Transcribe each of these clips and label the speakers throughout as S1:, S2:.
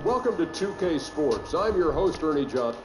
S1: Welcome to 2K Sports. I'm your host, Ernie Johnson.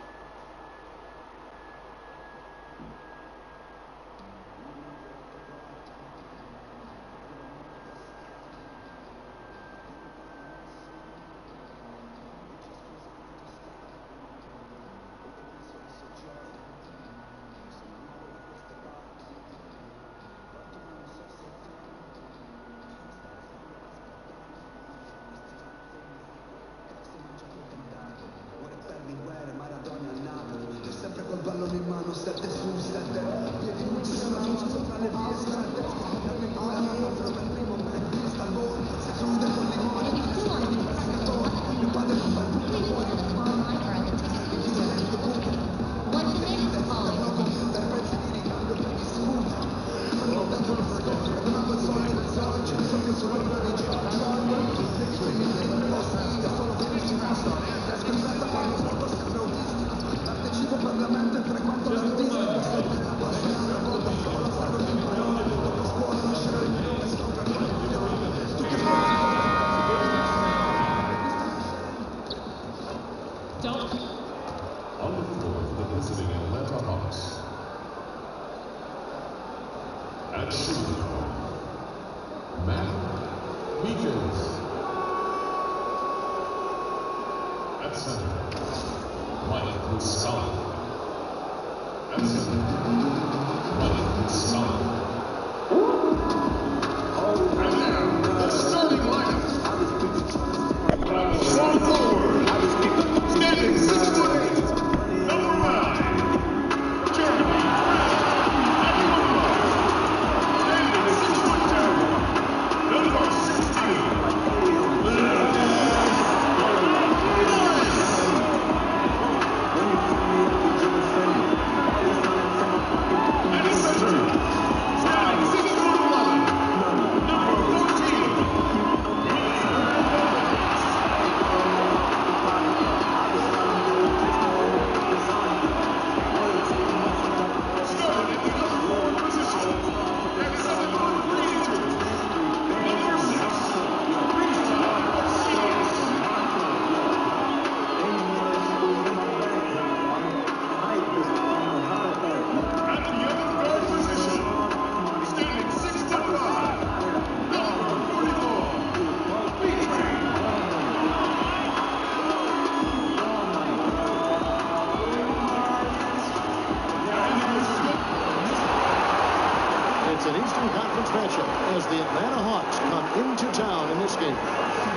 S2: As the Atlanta Hawks come into town in this game.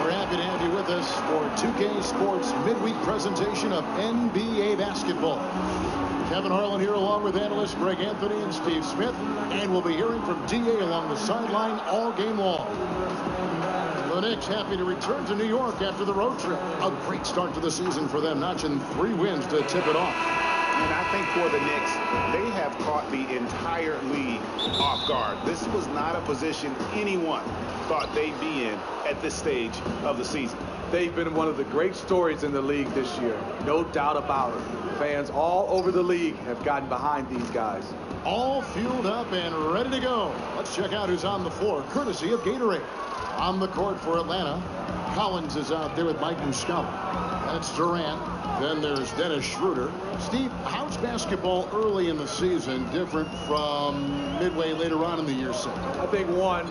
S2: We're happy to have you with us for 2K Sports midweek presentation of NBA basketball. Kevin Harlan here along with analysts Greg Anthony and Steve Smith, and we'll be hearing from DA along the sideline all game long. The Knicks happy to return to New York after the road trip. A great start to the season for them, notching 3 wins to tip it off.
S3: And I think for the Knicks, they have caught the entire league off guard. This was not a position anyone thought they'd be in at this stage of the season.
S4: They've been one of the great stories in the league this year. No doubt about it. Fans all over the league have gotten behind these guys.
S2: All fueled up and ready to go. Let's check out who's on the floor, courtesy of Gatorade. On the court for Atlanta, Collins is out there with Mike Muscala. That's Durant. Then there's Dennis Schroeder. Steve, how's basketball early in the season different from midway later on in the year, sir?
S4: I think, one,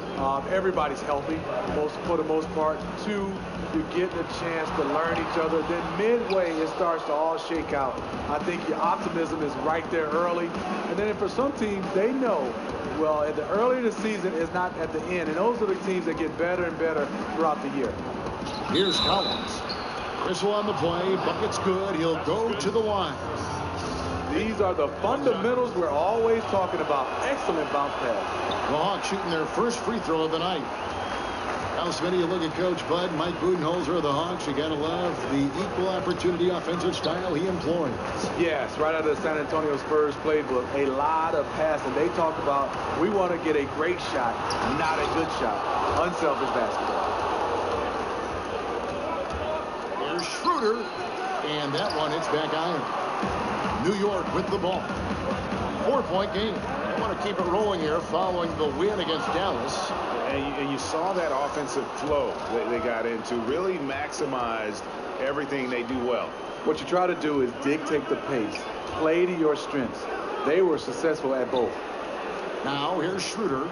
S4: everybody's healthy for the most part. Two, you get a chance to learn each other. Then midway, it starts to all shake out. I think your optimism is right there early. And then for some teams, they know, well, at the early of the season is not at the end. And those are the teams that get better and better throughout the year.
S2: Here's Collins. Whistle on the play. Bucket's good. He'll go to the line.
S4: These are the fundamentals we're always talking about. Excellent bounce pass.
S2: The Hawks shooting their first free throw of the night. How many you look at Coach Bud, Mike Budenholzer of the Hawks. You got to love the equal opportunity offensive style he employs.
S4: Yes, right out of the San Antonio Spurs playbook. A lot of passing. They talk about we want to get a great shot, not a good shot. Unselfish basketball.
S2: Here's Schroeder, and that one hits back iron. New York with the ball. 4-point game. want to keep it rolling here following the win against Dallas.
S3: And you saw that offensive flow that they got into, really maximized everything they do well.
S4: What you try to do is dictate the pace, play to your strengths. They were successful at both.
S2: Now here's Schroeder.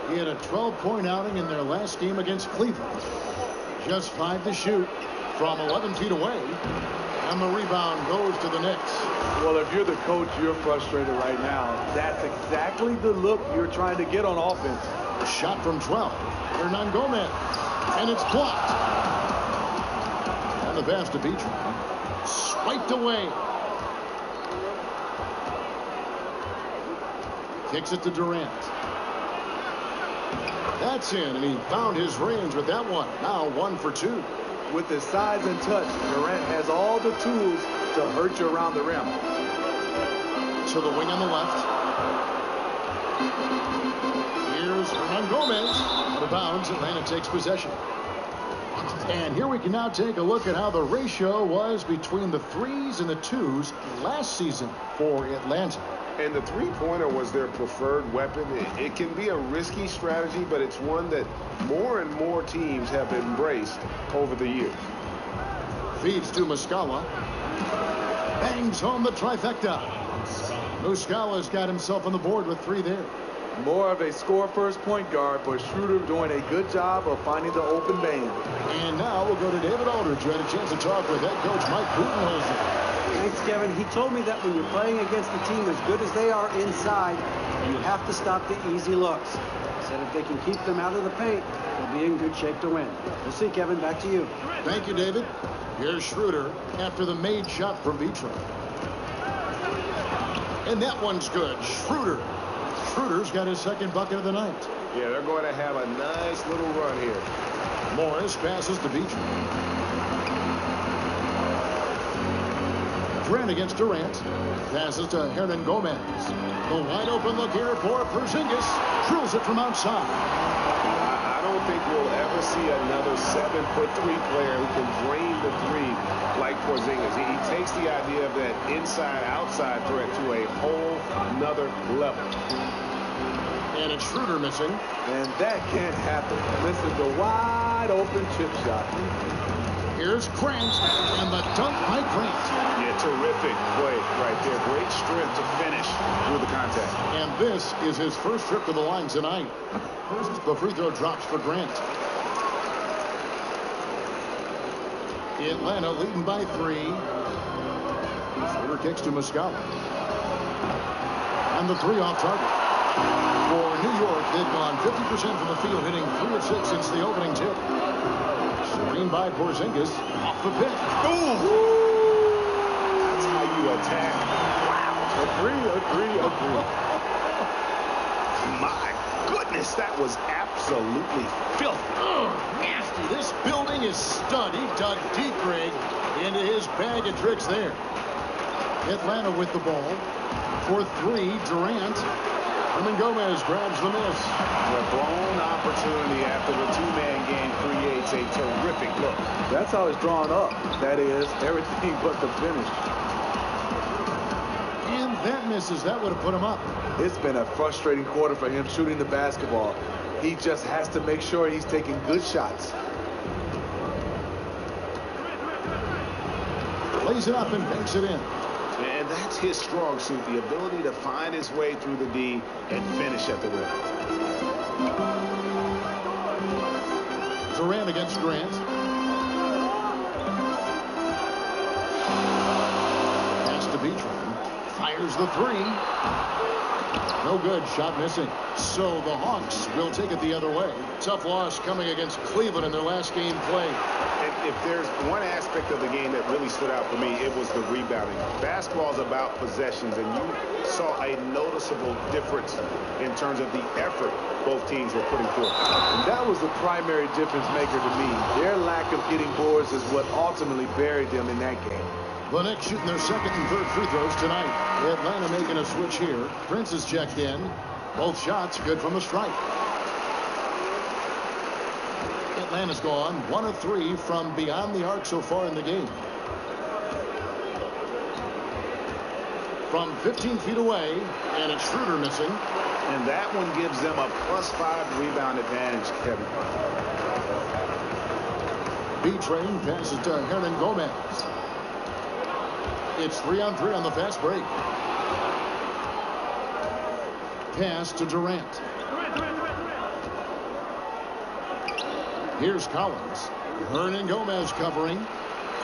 S2: He had a 12-point outing in their last game against Cleveland. Just 5 to shoot from 11 feet away. And the rebound goes to the Knicks.
S4: Well, if you're the coach, you're frustrated right now. That's exactly the look you're trying to get on offense.
S2: A shot from 12. Hernan Gomez. And it's blocked. And the pass to Beachman. Swiped away. Kicks it to Durant. That's in, and he found his range with that one. Now 1 for 2.
S4: With his size and touch, Durant has all the tools to hurt you around the rim.
S2: To the wing on the left. Here's Hernan Gomez. Out of bounds, Atlanta takes possession. And here we can now take a look at how the ratio was between the 3s and the 2s last season for Atlanta.
S3: And the three-pointer was their preferred weapon. It can be a risky strategy, but it's one that more and more teams have embraced over the years.
S2: Feeds to Muscala. Bangs home the trifecta. Muscala's got himself on the board with 3 there.
S4: More of a score-first point guard, but Schroeder doing a good job of finding the open man.
S2: And now we'll go to David Aldridge, who had a chance to talk with head coach Mike Budenholzer.
S5: Thanks, Kevin. He told me that when you're playing against a team as good as they are inside, you have to stop the easy looks. He said if they can keep them out of the paint, they'll be in good shape to win. We'll see, Kevin. Back to you.
S2: Thank you, David. Here's Schroeder after the made shot from Vitro. And that one's good. Schroeder's got his second bucket of the night.
S3: Yeah, they're going to have a nice little run here.
S2: Morris passes to Vitro. Grant against Durant. Passes to Hernan Gomez. The wide open look here for Porzingis. Drills it from outside.
S3: I don't think we'll ever see another 7'3" player who can drain the three like Porzingis. He takes the idea of that inside-outside threat to a whole nother level.
S2: And it's Schroeder missing.
S4: And that can't happen. Missing the wide open chip shot.
S2: Here's Grant, and the dunk by Grant.
S3: Yeah, terrific play right there. Great strength to finish through the contact.
S2: And this is his first trip to the line tonight. First, the free throw drops for Grant. Atlanta leading by 3. Schroeder kicks to Muscala. And the 3 off target. For New York, they've gone 50% from the field, hitting 3 of 6 since the opening tip. Screen by Porzingis off the pick.
S3: Boom! That's how you attack. Wow. Agree. My goodness, that was absolutely filthy.
S2: Nasty. This building is stud. He dug deep, Greg, into his bag of tricks there. Atlanta with the ball. For 3, Durant. Hernan Gomez grabs the miss.
S3: The blown opportunity after the 2-man game creates a terrific look.
S4: That's how it's drawn up. That is everything but the finish.
S2: And that misses. That would have put him up.
S4: It's been a frustrating quarter for him shooting the basketball. He just has to make sure he's taking good shots.
S2: Plays it up and banks it in.
S3: And that's his strong suit, the ability to find his way through the D and finish at the rim.
S2: Durant against Grant. Pass to Beachman. Fires the 3. No good. Shot missing. So the Hawks will take it the other way. Tough loss coming against Cleveland in their last game played.
S3: If there's one aspect of the game that really stood out for me, it was the rebounding. Basketball is about possessions, and you saw a noticeable difference in terms of the effort both teams were putting forth.
S4: And that was the primary difference maker to me. Their lack of getting boards is what ultimately buried them in that game.
S2: The Knicks shooting their second and third free throws tonight. Atlanta making a switch here. Prince is checked in. Both shots good from the stripe. Atlanta's gone 1 of 3 from beyond the arc so far in the game. from 15 feet away, and it's Schroeder missing.
S6: And that one gives them a +5 rebound advantage, Kevin.
S2: B-Train passes to Hernan Gomez. It's 3-on-3 on the fast break. Pass to Durant. Here's Collins. Hernan Gomez covering.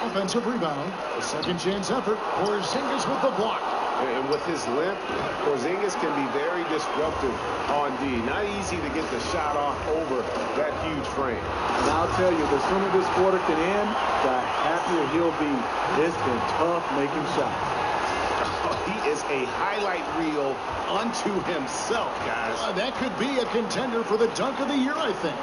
S2: Offensive rebound. A second chance effort. Porzingis with the block.
S3: And with his length, Porzingis can be very disruptive on D. Not easy to get the shot off over that huge frame.
S4: And I'll tell you, the sooner this quarter can end, the happier he'll be. It's been tough making shots.
S6: He is a highlight reel unto himself, guys.
S2: That could be a contender for the dunk of the year, I think.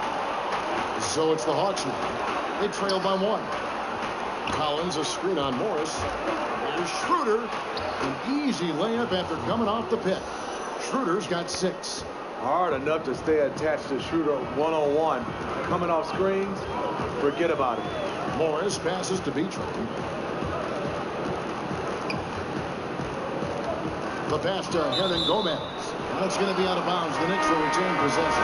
S2: So it's the Hawks now. They trail by 1. Collins, a screen on Morris. Here's Schroeder. An easy layup after coming off the pick. Schroeder's got 6.
S4: Hard enough to stay attached to Schroeder one-on-one. Coming off screens, forget about it.
S2: Morris passes to B-Train. The pass to Hernan Gomez. That's going to be out of bounds. The Knicks will retain possession.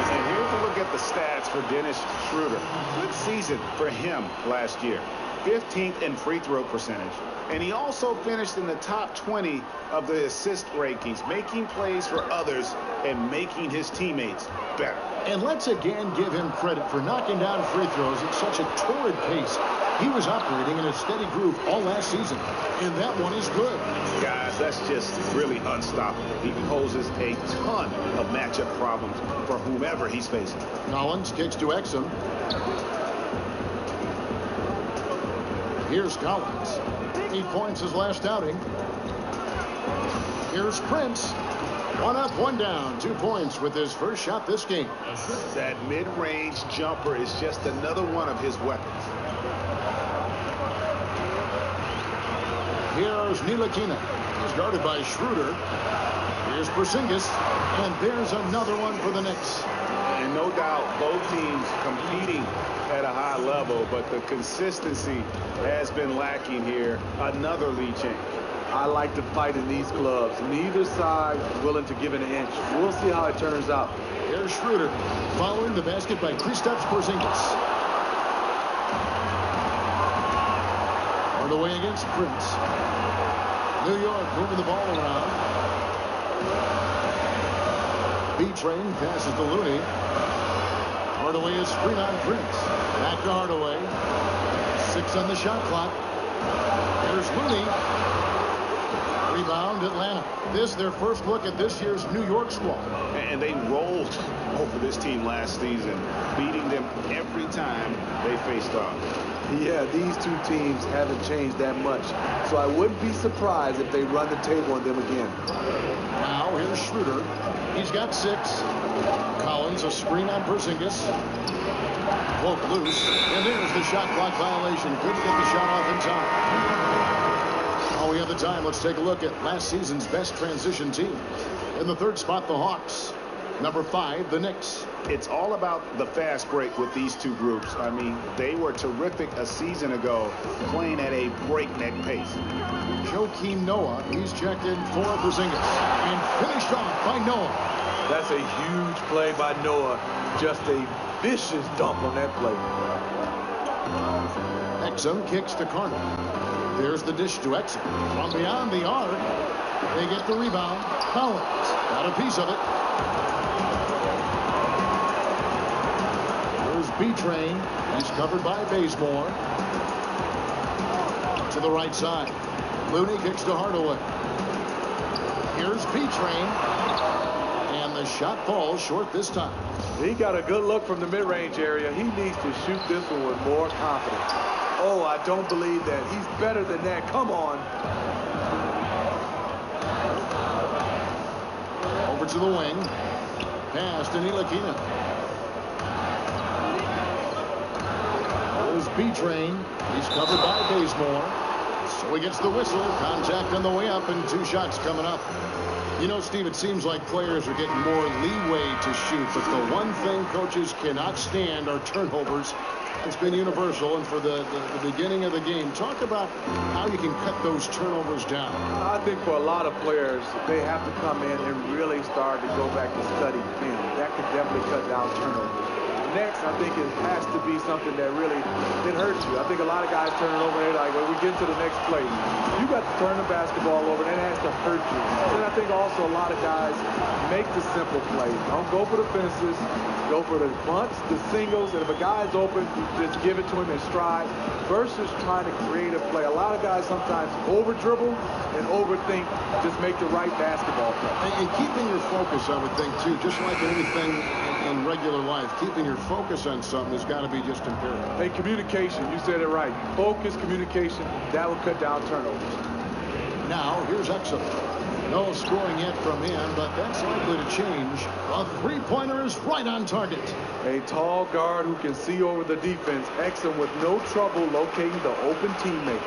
S6: And here's a look at the stats for Dennis Schroeder. Good season for him last year. 15th in free throw percentage. And he also finished in the top 20 of the assist rankings, making plays for others and making his teammates better.
S2: And let's again give him credit for knocking down free throws at such a torrid pace. He was operating in a steady groove all last season, and that one is good.
S6: Guys, that's just really unstoppable. He poses a ton of matchup problems for whomever he's facing.
S2: Collins kicks to Exum. Here's Collins. 8 points his last outing. Here's Prince. 1 up, 1 down. 2 points with his first shot this game.
S6: That mid-range jumper is just another one of his weapons.
S2: Here's Ntilikina. He's guarded by Schroeder. Here's Porzingis. And there's another one for the Knicks.
S3: And no doubt both teams competing at a high level, but the consistency has been lacking here. Another lead change.
S4: I like to fight in these clubs. Neither side is willing to give an inch. We'll see how it turns out.
S2: Here's Schroeder following the basket by Kristaps Porzingis. Hardaway against Prince. New York moving the ball around. B-Train passes to Looney. Hardaway is screen on Prince. Back to Hardaway. 6 on the shot clock. Here's Looney. Rebound Atlanta. This their first look at this year's New York squad.
S6: And they rolled over this team last season, beating them every time they faced off.
S4: Yeah, these two teams haven't changed that much, so I wouldn't be surprised if they run the table on them again.
S2: Now here's Schroeder. He's got 6. Collins, a screen on Porzingis. Woke loose, and there's the shot clock violation. Couldn't get the shot off in time. While we have the time, let's take a look at last season's best transition team. In the 3rd spot, the Hawks. Number 5, the Knicks.
S6: It's all about the fast break with these two groups. I mean, they were terrific a season ago, playing at a breakneck pace.
S2: Joakim Noah, he's checked in for Porzingis and finished off by Noah.
S4: That's a huge play by Noah. Just a vicious dump on that play.
S2: Exum kicks to Carter. There's the dish to Exum. From beyond the arc, they get the rebound. Collins got a piece of it. Here's B-Train. He's covered by Bazemore. To the right side. Looney kicks to Hardaway. Here's B-Train. And the shot falls short this time.
S4: He got a good look from the mid-range area. He needs to shoot this one with more confidence. Oh, I don't believe that. He's better than that. Come on.
S2: Over to the wing. Pass to Ntilikina. There's B-Train. He's covered by Bazemore. So he gets the whistle. Contact on the way up and 2 shots coming up. You know, Steve, it seems like players are getting more leeway to shoot, but the one thing coaches cannot stand are turnovers. It's been universal, and for the beginning of the game, talk about how you can cut those turnovers down.
S4: I think for a lot of players, they have to come in and really start to go back to study film. That could definitely cut down turnovers. Next, I think it has to be something that really, it hurts you. I think a lot of guys turn it over and they're like, well, we get to the next play. You got to turn the basketball over, and it has to hurt you. And I think also a lot of guys make the simple plays. Don't go for the fences. Go for the bunts, the singles, and if a guy's open, just give it to him in stride versus trying to create a play. A lot of guys sometimes over-dribble and overthink, just make the right basketball play.
S2: And keeping your focus, I would think, too, just like anything in regular life, keeping your focus on something has got to be just imperative.
S4: Hey, communication, you said it right. Focus, communication, that will cut down turnovers.
S2: Now, here's Exum. No scoring yet from him, but that's likely to change. A three-pointer is right on target.
S4: A tall guard who can see over the defense. Exum with no trouble locating the open teammate.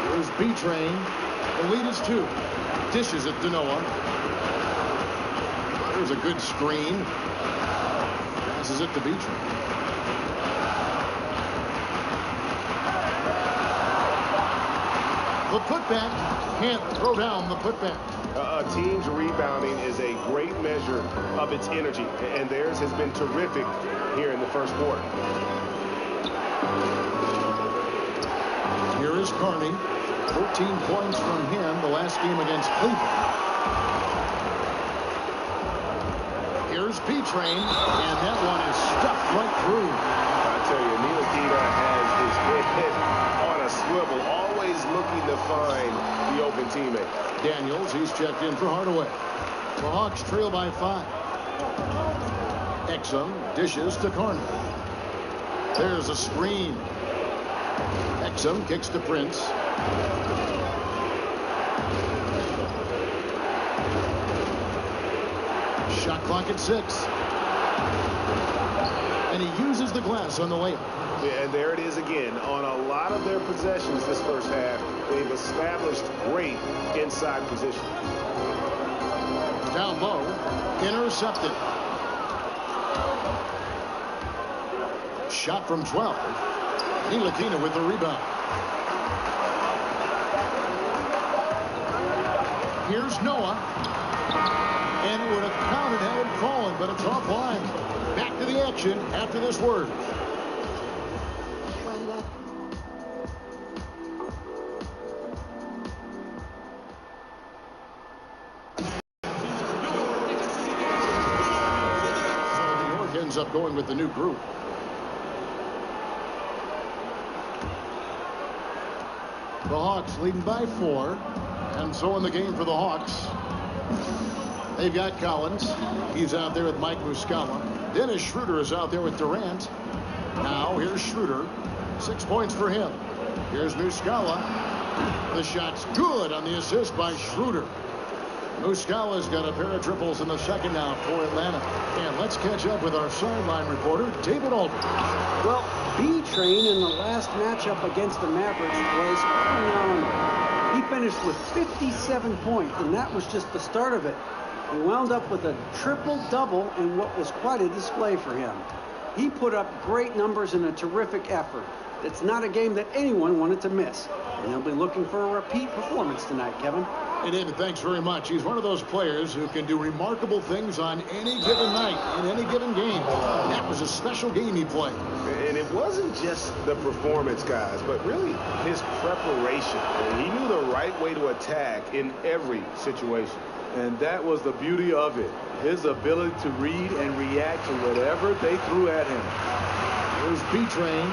S2: Here's B-Train. The lead is 2. Dishes it to Noah. There's a good screen. Passes it to B-Train. The putback. Can't throw down the putback.
S3: A team's rebounding is a great measure of its energy, and theirs has been terrific here in the first quarter.
S2: Here is Carney. 14 points from him the last game against Cleveland. Here's B-Train, and that one is stuffed right through.
S3: I tell you, Ntilikina has his head on a swivel, always looking to find the open teammate.
S2: Daniels, he's checked in for Hardaway. The Hawks trail by 5. Exum dishes to Carney. There's a screen. Exum kicks to Prince. Shot clock at 6. And he uses the glass on the layup.
S3: Yeah, and there it is again. On a lot of their possessions this first half, they've established great inside position.
S2: Down low, intercepted. Shot from 12. Ntilikina with the rebound. Here's Noah. And it would have counted had it fallen, but it's offline. Back to the action after this word. Ends up going with the new group. The Hawks leading by 4, and so in the game for the Hawks, they've got Collins. He's out there with Mike Muscala. Dennis Schroeder is out there with Durant. Now here's Schroeder. 6 points for him. Here's Muscala. The shot's good on the assist by Schroeder. Muscala's got a pair of triples in the second half for Atlanta. And let's catch up with our sideline reporter, David Aldridge.
S5: Well, B-Train in the last matchup against the Mavericks was phenomenal. He finished with 57 points, and that was just the start of it. He wound up with a triple-double in what was quite a display for him. He put up great numbers in a terrific effort. It's not a game that anyone wanted to miss. And he'll be looking for a repeat performance tonight, Kevin.
S2: Hey, David, thanks very much. He's one of those players who can do remarkable things on any given night, in any given game. That was a special game he played.
S3: And it wasn't just the performance, guys, but really his preparation. He knew the right way to attack in every situation.
S4: And that was the beauty of it. His ability to read and react to whatever they threw at him.
S2: Here's B-Train.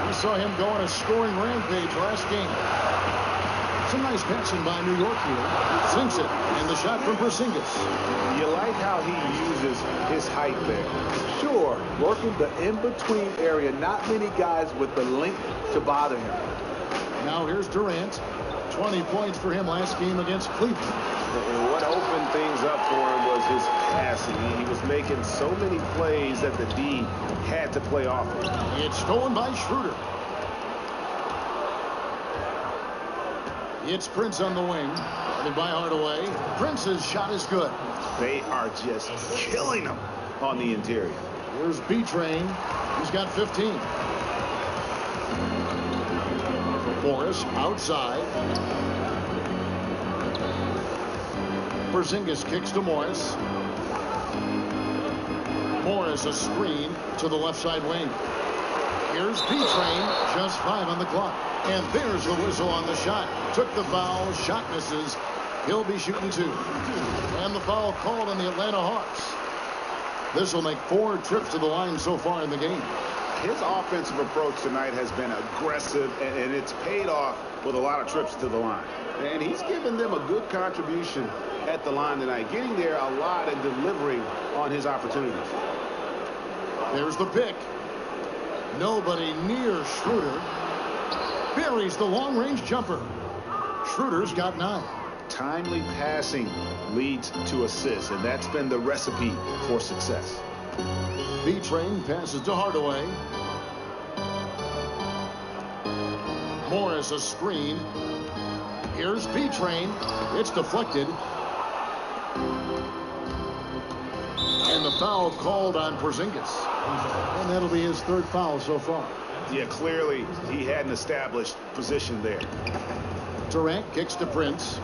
S2: We saw him go on a scoring rampage last game. Some nice passing by New York here. Sinks it. And the shot from Porzingis.
S3: You like how he uses his height there.
S4: Sure, working the in-between area. Not many guys with the length to bother him.
S2: Now here's Durant. 20 points for him last game against Cleveland.
S3: And what opened things up for him was his passing. He was making so many plays that the D had to play off of him.
S2: It's stolen by Schroeder. It's Prince on the wing. Guarded by Hardaway. Prince's shot is good.
S6: They are just killing him on the interior.
S2: Here's B-Train. He's got 15. Morris outside. Porzingis kicks to Morris. Morris a screen to the left side wing. Here's B-Train. Just 5 on the clock. And there's the whistle on the shot. Took the foul. Shot misses. He'll be shooting 2. And the foul called on the Atlanta Hawks. This will make 4 trips to the line so far in the game.
S6: His offensive approach tonight has been aggressive, and it's paid off with a lot of trips to the line. And he's given them a good contribution at the line tonight, getting there a lot and delivering on his opportunities.
S2: There's the pick. Nobody near Schroeder. Buries the long-range jumper. Schroeder's got 9.
S6: Timely passing leads to assists, and that's been the recipe for success.
S2: B-Train passes to Hardaway. Morris a screen. Here's B-Train. It's deflected. And the foul called on Porzingis. And that'll be his 3rd foul so far.
S6: Yeah, clearly he hadn't established position there.
S2: Durant kicks to Prince.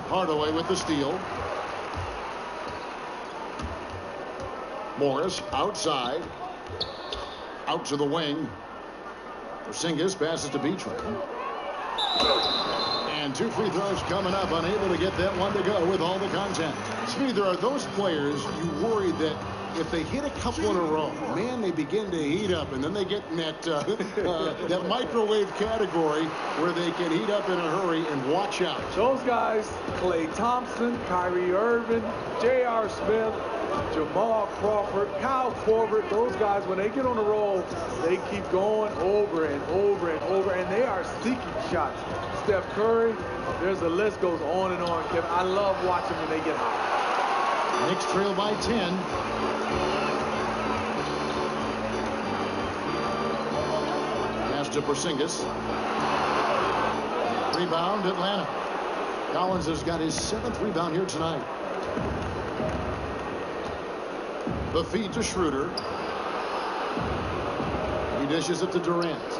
S2: Hardaway with the steal. Morris outside. Out to the wing. Porzingis passes to B-Train. And 2 free throws coming up. Unable to get that one to go with all the content. Speed, there are those players you worry that if they hit a couple in a row, man, they begin to heat up, and then they get in that that microwave category where they can heat up in a hurry and watch out.
S4: Those guys, Klay Thompson, Kyrie Irving, J.R. Smith, Jamal Crawford, Kyle Korver, those guys, when they get on the roll, they keep going over and over and over, and they are seeking shots. Steph Curry, there's the list goes on and on, Kevin. I love watching when they get hot.
S2: Knicks trail by 10. Pass to Porzingis. Rebound, Atlanta. Collins has got his 7th rebound here tonight. The feed to Schroeder. He dishes it to Durant.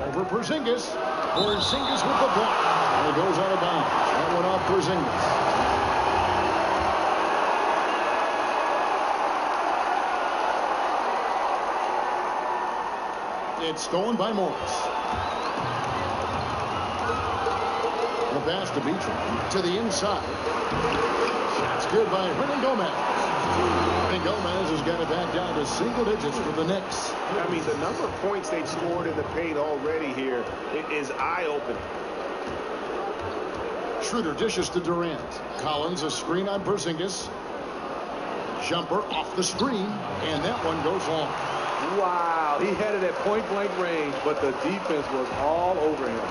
S2: Over Porzingis. Porzingis with the block. And it goes out of bounds. That went off Porzingis. It's stolen by Morris. The pass to B-Train to the inside. Shot's good by Hernan Gomez. Hernan Gomez has got it back down to single digits for the Knicks.
S3: I mean, the number of points they've scored in the paint already here is eye-opening.
S2: Schroeder dishes to Durant. Collins a screen on Porzingis. Jumper off the screen, and that one goes long.
S4: Wow, he had it at point-blank range, but the defense was all over him.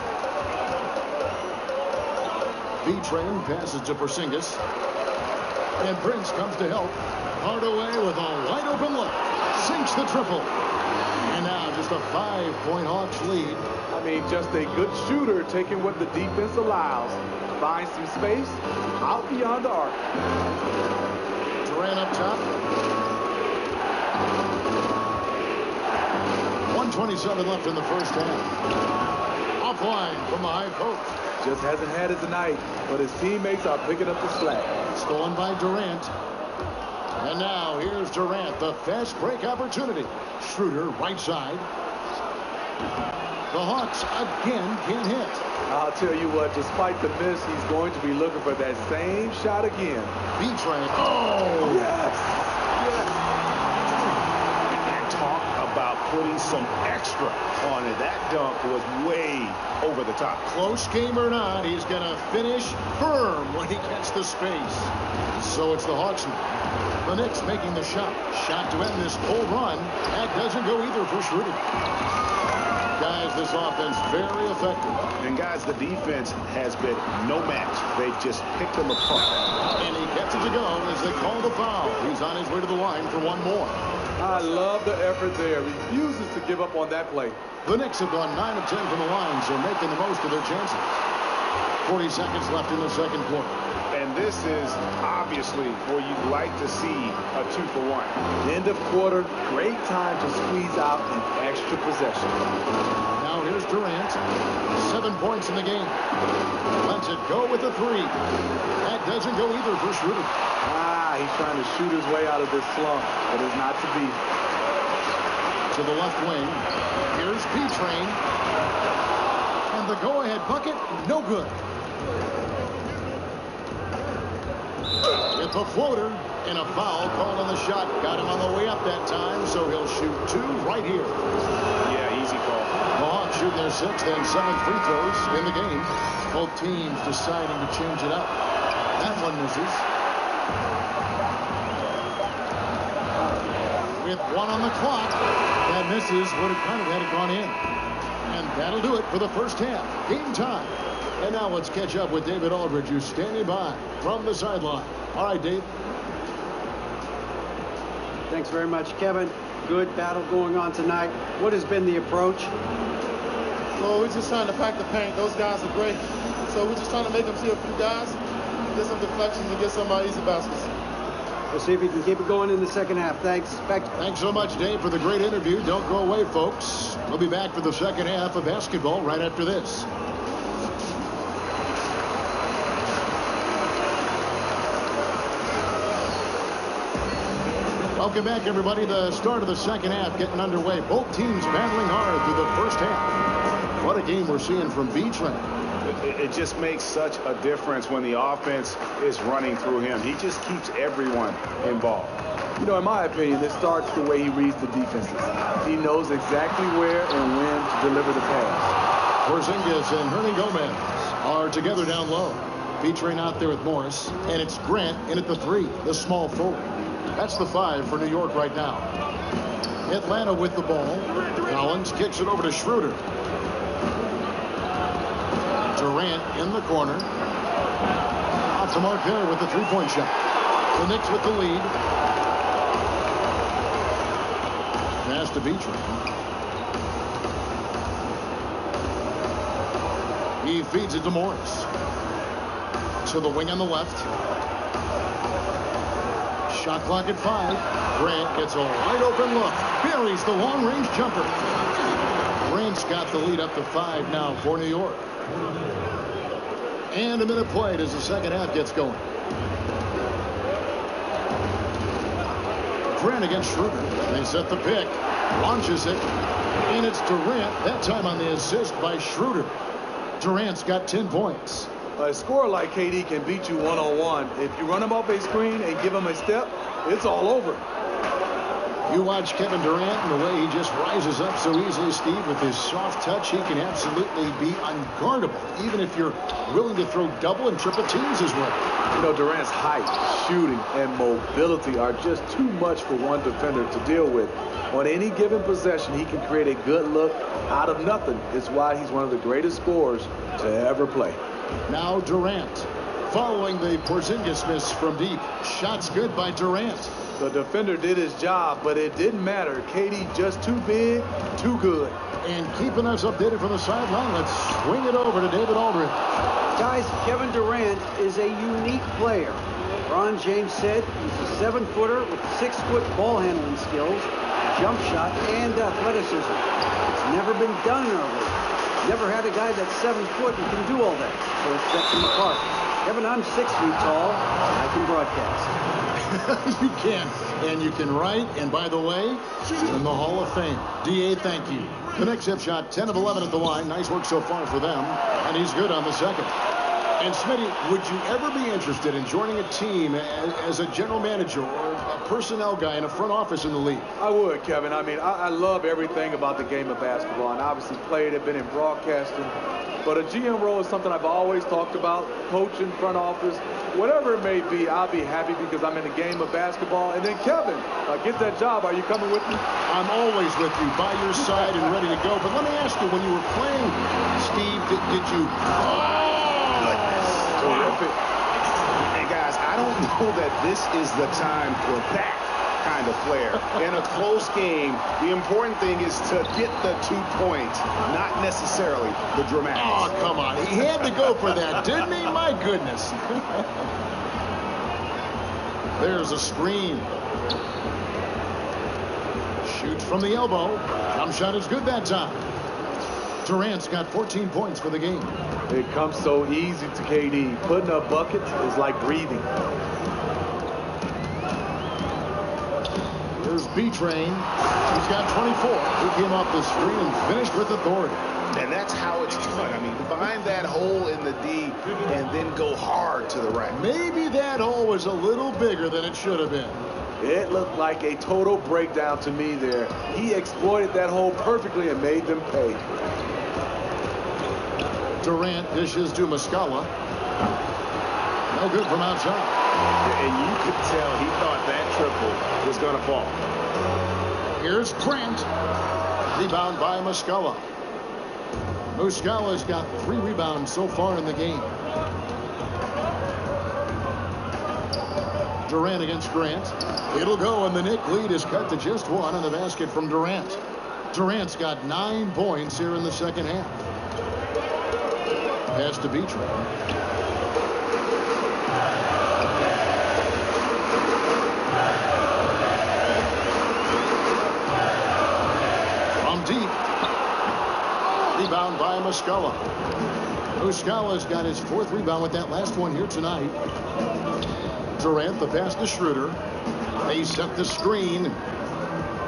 S2: B-Train passes to Porzingis. And Prince comes to help. Hardaway with a wide-open look. Sinks the triple. And now just a 5-point Hawks lead.
S4: I mean, just a good shooter taking what the defense allows. Find some space out beyond the arc.
S2: Durant up top. 1:27 left in the first half. Offline from the high post.
S4: Just hasn't had it tonight, but his teammates are picking up the slack.
S2: Stolen by Durant. And now here's Durant, the fast break opportunity. Schroeder, right side. The Hawks again can't hit.
S4: I'll tell you what, despite the miss, he's going to be looking for that same shot again.
S2: B-Train. Oh!
S4: Yes! Yes!
S3: And talk about putting some extra on it. That dunk was way over the top.
S2: Close game or not, he's going to finish firm when he gets the space. So it's the Hawks now. The Knicks making the shot. Shot to end this full run. That doesn't go either for Schroeder. Guys, this offense very effective.
S6: And guys, the defense has been no match. They've just picked them apart.
S2: And he gets it to go as they call the foul. He's on his way to the line for one more.
S4: I love the effort there. Refuses to give up on that play.
S2: The Knicks have gone 9 of 10 from the line, so making the most of their chances. 40 seconds left in the second quarter.
S3: And this is obviously where you'd like to see a 2-for-1.
S4: End of quarter, great time to squeeze out an extra possession.
S2: Now here's Durant. 7 points in the game. Lets it go with a 3. That doesn't go either for Schroeder.
S4: He's trying to shoot his way out of this slump, but it's not to be.
S2: To the left wing. Here's P-Train. And the go-ahead bucket, no good. With the floater and a foul called on the shot. Got him on the way up that time, so he'll shoot 2 right here.
S3: Yeah, easy call.
S2: The Hawks shooting their 6th and 7th free throws in the game. Both teams deciding to change it up. That one misses. With 1 on the clock, that misses. Would have kind of had it gone in. And that'll do it for the first half. Game time. And now let's catch up with David Aldridge, who's standing by from the sideline. All right, Dave.
S5: Thanks very much, Kevin. Good battle going on tonight. What has been the approach?
S7: Well, we're just trying to pack the paint. Those guys are great. So we're just trying to make them see a few guys, get some deflections, and get some easy baskets.
S5: We'll see if he can keep it going in the second half. Thanks.
S2: Thanks so much, Dave, for the great interview. Don't go away, folks. We'll be back for the second half of basketball right after this. Welcome back, everybody. The start of the second half getting underway. Both teams battling hard through the first half. What a game we're seeing from B-Train.
S3: It just makes such a difference when the offense is running through him. He just keeps everyone involved.
S4: You know, in my opinion, it starts the way he reads the defenses. He knows exactly where and when to deliver the pass.
S2: Porzingis and Hernan Gomez are together down low. B-Train out there with Morris. And it's Grant in at the 3, the small forward. That's the 5 for New York right now. Atlanta with the ball. Collins kicks it over to Schroeder. Durant in the corner. Off the mark there with the 3-point shot. The Knicks with the lead. Pass to B-Train. He feeds it to Morris. To the wing on the left. Shot clock at 5. Grant gets a wide open look. Buries the long-range jumper. Grant's got the lead up to 5 now for New York. And a minute played as the second half gets going. Grant against Schroeder. They set the pick. Launches it. And it's Durant. That time on the assist by Schroeder. Durant's got 10 points.
S4: A scorer like KD can beat you one-on-one. If you run him off a screen and give him a step, it's all over.
S2: You watch Kevin Durant and the way he just rises up so easily, Steve, with his soft touch. He can absolutely be unguardable, even if you're willing to throw double and triple teams his way.
S4: You know, Durant's height, shooting, and mobility are just too much for one defender to deal with. On any given possession, he can create a good look out of nothing. It's why he's one of the greatest scorers to ever play.
S2: Now Durant, following the Porzingis miss from deep. Shots good by Durant.
S4: The defender did his job, but it didn't matter. KD just too big, too good.
S2: And keeping us updated from the sideline, let's swing it over to David Aldridge.
S5: Guys, Kevin Durant is a unique player. Ron James said he's a 7-footer with 6-foot ball handling skills, jump shot, and athleticism. It's never been done in our league. Never had a guy that's 7 foot and can do all that. So it sets him apart. Kevin, I'm 6 feet tall. I can broadcast.
S2: You can. And you can write. And by the way, in the Hall of Fame. D.A., thank you. The Knicks have shot 10 of 11 at the line. Nice work so far for them. And he's good on the second. And Smitty, would you ever be interested in joining a team as a general manager or a personnel guy in a front office in the league?
S4: I would, Kevin. I mean, I love everything about the game of basketball, and obviously played it, been in broadcasting. But a GM role is something I've always talked about, coaching, front office, whatever it may be. I'll be happy because I'm in the game of basketball. And then, Kevin, get that job. Are you coming with me?
S2: I'm always with you, by your side and ready to go. But let me ask you, when you were playing, Steve, did you...
S3: Terrific. Hey, guys, I don't know that this is the time for that kind
S6: kind of flair. In a close game, the important thing is to get the 2 points, not necessarily the dramatics.
S2: Oh, come on. He had to go for that, didn't he? My goodness. There's a screen. Shoots from the elbow. Jump shot is good that time. Durant's got 14 points for the game.
S4: It comes so easy to KD. Putting up buckets is like breathing.
S2: Here's B-Train. He's got 24. He came off the screen and finished with authority.
S6: And that's how it's done. I mean, find that hole in the D and then go hard to the rack.
S2: Maybe that hole was a little bigger than it should have been.
S4: It looked like a total breakdown to me there. He exploited that hole perfectly and made them pay.
S2: Durant dishes to Muscala. No good from outside.
S3: And you could tell he thought that triple was going to fall.
S2: Here's Grant. Rebound by Muscala. Muscala's got 3 rebounds so far in the game. Durant against Grant. It'll go, and the Knicks lead is cut to just 1 on the basket from Durant. Durant's got 9 points here in the second half. Pass to B-Train. From deep. Rebound by Muscala. Muscala's got his 4th rebound with that last one here tonight. Durant, the pass to Schroeder. They set the screen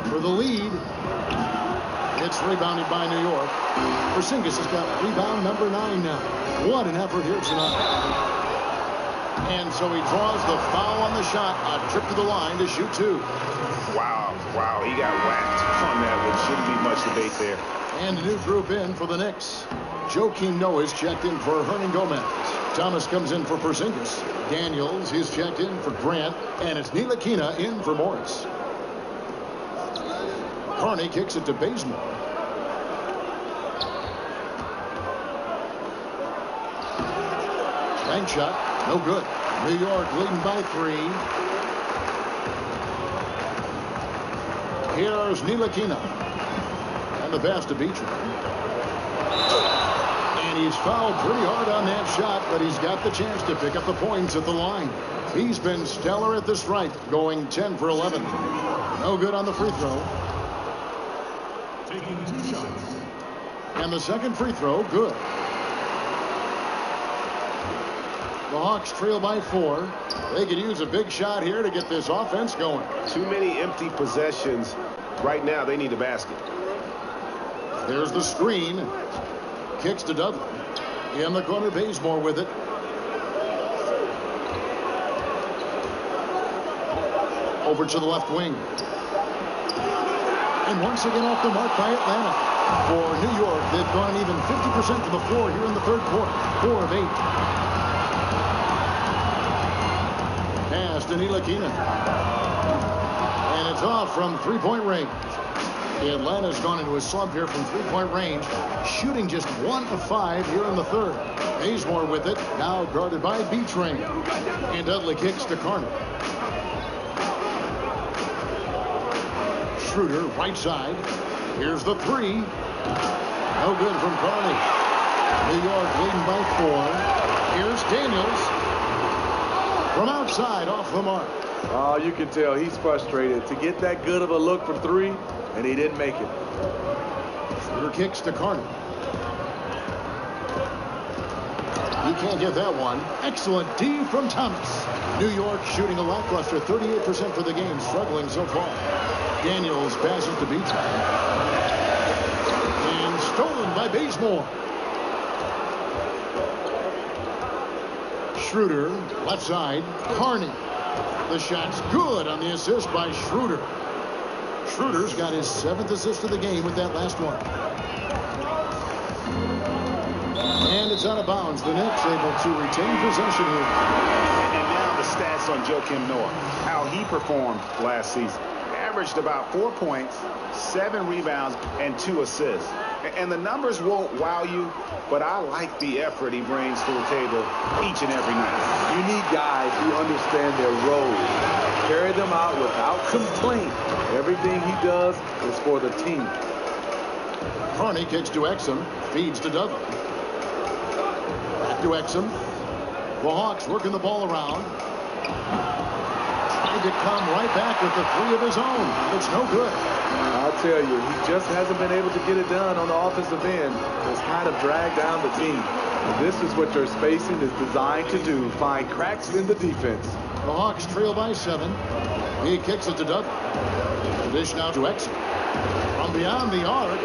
S2: for the lead. It's rebounded by New York. Porzingis has got rebound number 9 now. What an effort here tonight. And so he draws the foul on the shot. A trip to the line to shoot 2.
S3: Wow, he got whacked on that one. Shouldn't be much debate there.
S2: And a new group in for the Knicks. Joakim Noah's checked in for Hernan Gomez. Thomas comes in for Porzingis. Daniels, he's checked in for Grant. And it's Ntilikina in for Morris. Carney kicks it to Bazemore. Bank shot, no good. New York leading by 3. Here's Ntilikina. And the pass to B-Train. And he's fouled pretty hard on that shot, but he's got the chance to pick up the points at the line. He's been stellar at the stripe, going 10 for 11. No good on the free throw.
S8: Taking 2 shots.
S2: And the second free throw, good. The Hawks trail by 4. They could use a big shot here to get this offense going.
S3: Too many empty possessions. Right now, they need a basket.
S2: There's the screen. Kicks to Dudley. In the corner, Bazemore with it. Over to the left wing. And once again off the mark by Atlanta. For New York, they've gone even 50% to the floor here in the third quarter. 4 of 8. Pass to Ntilikina. And it's off from 3-point range. Atlanta's gone into a slump here from 3-point range, shooting just 1 of 5 here in the third. Bazemore with it, now guarded by B-Train. And Dudley kicks to Carney. Schroeder, right side. Here's the 3. No good from Carney. New York leading by 4. Here's Daniels. From outside, off the mark.
S4: Oh, you can tell he's frustrated to get that good of a look from 3, and he didn't make it.
S2: Schroeder kicks to Carney. He can't get that one. Excellent D from Thomas. New York shooting a lackluster 38% for the game, struggling so far. Daniels passes to B-Train. And stolen by Bazemore. Schroeder, left side, Carney. The shot's good on the assist by Schroeder. Schroeder's got his 7th assist of the game with that last one. And it's out of bounds. The Knicks able to retain possession here.
S6: And now the stats on Joakim Noah, how he performed last season. averaged about 4 points, 7 rebounds, and 2 assists. And the numbers won't wow you, but I like the effort he brings to the table each and every night.
S4: You need guys who understand their roles. Carry them out without complaint. Everything he does is for the team.
S2: Carney kicks to Exum, feeds to Dudley. Back to Exum. The Hawks working the ball around. Tried to come right back with the 3 of his own. It's no good.
S4: I'll tell you, he just hasn't been able to get it done on the offensive end. It's kind of dragged down the team. And this is what your spacing is designed to do, find cracks in the defense.
S2: The Hawks trail by 7. He kicks it to Dudley. The dish now to Exum. From beyond the arc.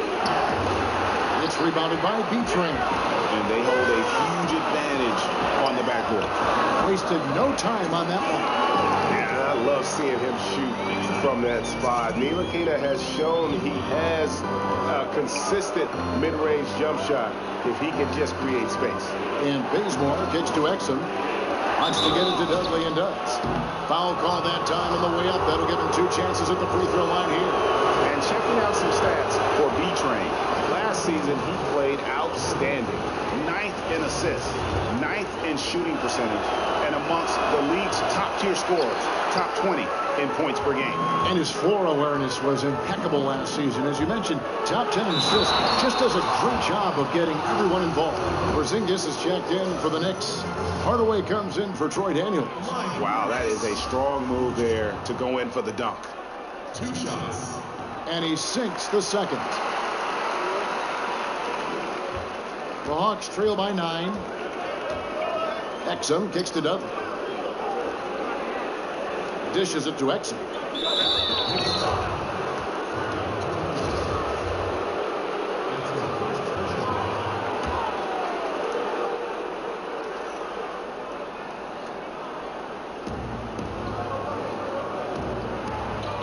S2: It's rebounded by B-Train.
S6: And they hold a huge advantage on the backboard.
S2: Wasted no time on that one.
S3: Yeah, I love seeing him shoot from that spot. Ntilikina has shown he has a consistent mid-range jump shot if he can just create space.
S2: And Bazemore kicks to Exum. Wants to get it to Dudley and does. Foul call that time on the way up. That'll give him 2 chances at the free throw line here.
S3: And checking out some stats for B-Train. Last season, he played outstanding.
S6: 9th in assists, 9th in shooting percentage, and amongst the league's top-tier scorers, top 20 in points per game.
S2: And his floor awareness was impeccable last season. As you mentioned, top 10 in assists. Just does a great job of getting everyone involved. Porzingis is checked in for the Knicks. Hardaway comes in for Troy Daniels.
S6: Wow, that is a strong move there to go in for the dunk.
S2: 2 shots. And he sinks the second. The Hawks trail by 9. Exum kicks to Dudley. Dishes it to Exum.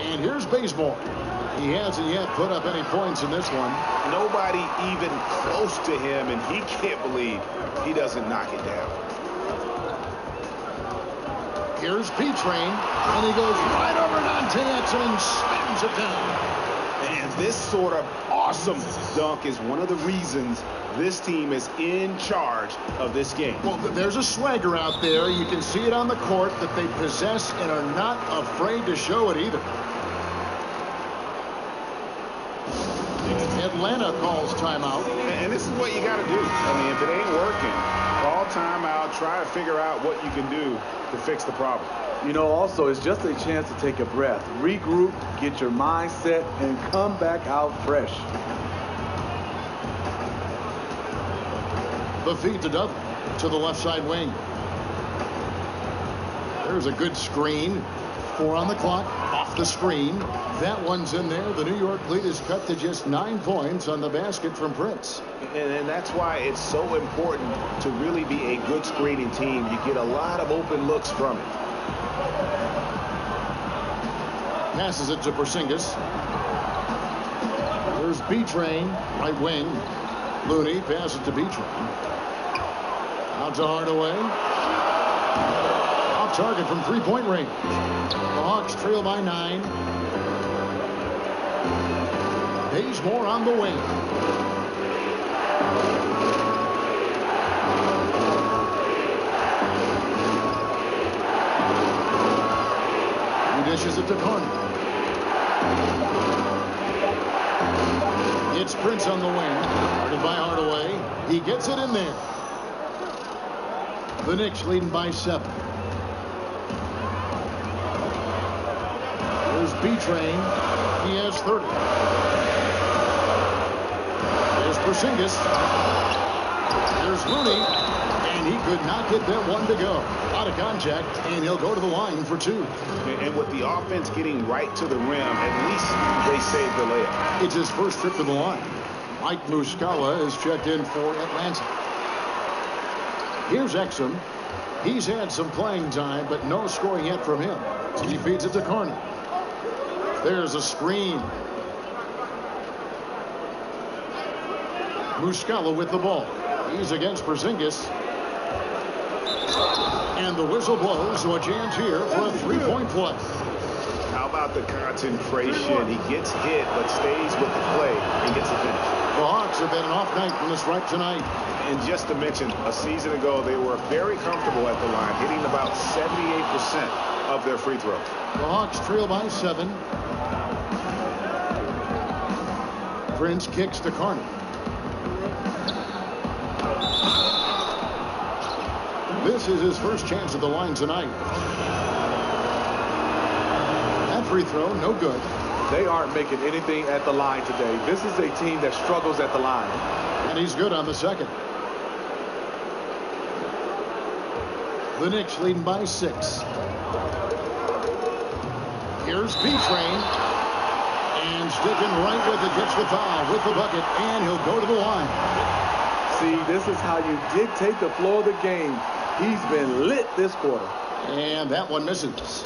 S2: And here's Bazemore. He hasn't yet put up any points in this one.
S6: Nobody even close to him, and he can't believe he doesn't knock it down.
S2: Here's P-Train, and he goes right over Dante Exum and spins it down.
S6: And this sort of awesome dunk is one of the reasons this team is in charge of this game.
S2: Well, there's a swagger out there. You can see it on the court that they possess and are not afraid to show it either. Atlanta calls timeout.
S6: And this is what you got to do. I mean, if it ain't working, call timeout, try to figure out what you can do to fix the problem.
S4: You know, also, it's just a chance to take a breath, regroup, get your mind set, and come back out fresh.
S2: The feed to Dudley to the left side wing. There's a good screen. 4 on the clock, off the screen. That one's in there. The New York lead is cut to just 9 points on the basket from Prince.
S3: And that's why it's so important to really be a good screening team. You get a lot of open looks from it.
S2: Passes it to Porzingis. There's B-Train, right wing. Looney passes to B-Train. Out to Hardaway. Off target from 3-point range. The Hawks trail by 9. Bazemore on the wing. He dishes it to Carney. It's Prince on the wing. Guarded by Hardaway. He gets it in there. The Knicks leading by 7. There's B-Train. He has 30. There's Porzingis. There's Looney. And he could not get that one to go. Out of contact, and he'll go to the line for 2.
S6: And with the offense getting right to the rim, at least they saved the layup.
S2: It's his first trip to the line. Mike Muscala is checked in for Atlanta. Here's Exum. He's had some playing time, but no scoring yet from him. He feeds it to Carney. There's a screen. Muscala with the ball. He's against Porzingis. And the whistle blows, so a chance here for a 3-point play.
S6: How How about the concentration? He gets hit, but stays with the play and gets a finish.
S2: The Hawks have had an off night from the stripe tonight.
S6: And just to mention, a season ago, they were very comfortable at the line, hitting about 78% of their free throws.
S2: The Hawks trail by 7. Prince kicks to Carney. This is his first chance at the line tonight. That free throw, no good.
S4: They aren't making anything at the line today. This is a team that struggles at the line.
S2: And he's good on the second. The Knicks leading by 6. Here's B-Train. And sticking right with it, gets the foul with the bucket, and he'll go to the line.
S4: See, this is how you dictate the flow of the game. He's been lit this quarter.
S2: And that one misses.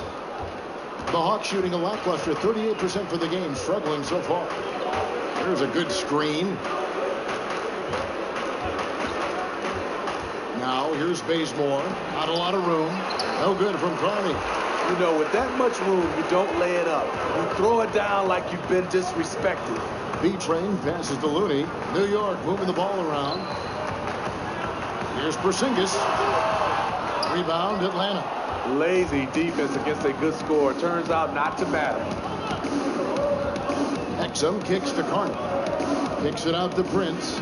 S2: The Hawks shooting a lackluster 38% for the game, struggling so far. There's a good screen. Now here's Bazemore. Not a lot of room. No good from Carney.
S4: You know, with that much room, you don't lay it up. You throw it down like you've been disrespected.
S2: B-Train passes to Looney. New York moving the ball around. Here's Porzingis. Rebound, Atlanta.
S4: Lazy defense against a good score. Turns out not to matter.
S2: Exum kicks to Carney. Kicks it out to Prince.